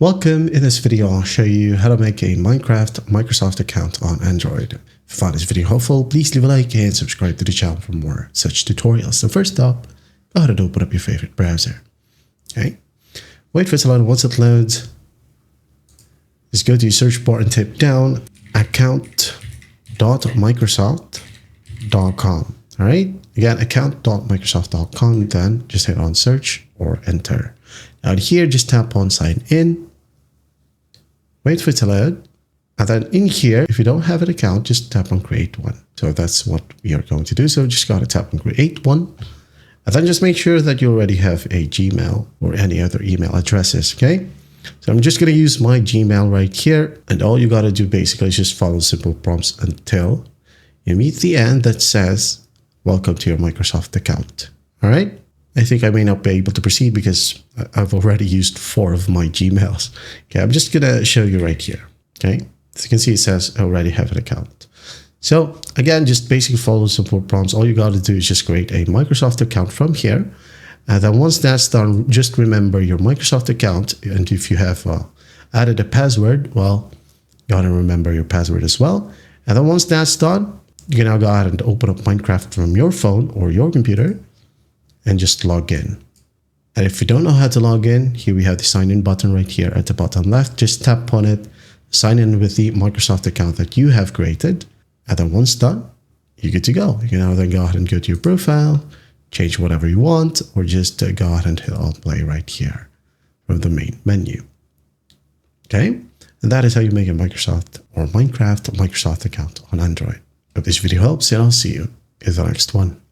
Welcome. In this video, I'll show you how to make a Minecraft Microsoft account on Android. If you found this video helpful, please leave a like and subscribe to the channel for more such tutorials. So first up, go ahead and open up your favorite browser. Okay. Wait for it to load. Once it loads, just go to your search bar and type down account.microsoft.com. All right. Again, account.microsoft.com. Then just hit on search or enter. Now here, just tap on sign in. Wait for it to load. And then in here, if you don't have an account, just tap on create one. So that's what we are going to do. So just gotta tap on create one. And then just make sure that you already have a Gmail or any other email addresses, okay? So I'm just gonna use my Gmail right here. And all you gotta do basically is just follow simple prompts until you meet the end that says, welcome to your Microsoft account, all right? I think I may not be able to proceed because I've already used 4 of my Gmails. Okay, I'm just gonna show you right here. Okay, as you can see, it says I already have an account. So again, just basically follow simple prompts. All you got to do is just create a Microsoft account from here. And then once that's done, just remember your Microsoft account. And if you have added a password, well, you gotta remember your password as well. And then once that's done, you can now go ahead and open up Minecraft from your phone or your computer and just log in. And if you don't know how to log in, here we have the sign in button right here at the bottom left. Just tap on it, sign in with the Microsoft account that you have created. And then once done, you're good to go. You can now then go ahead and go to your profile, change whatever you want, or just go ahead and hit on play right here from the main menu. Okay, and that is how you make a Microsoft or Minecraft Microsoft account on Android. Hope this video helps, and I'll see you in the next one.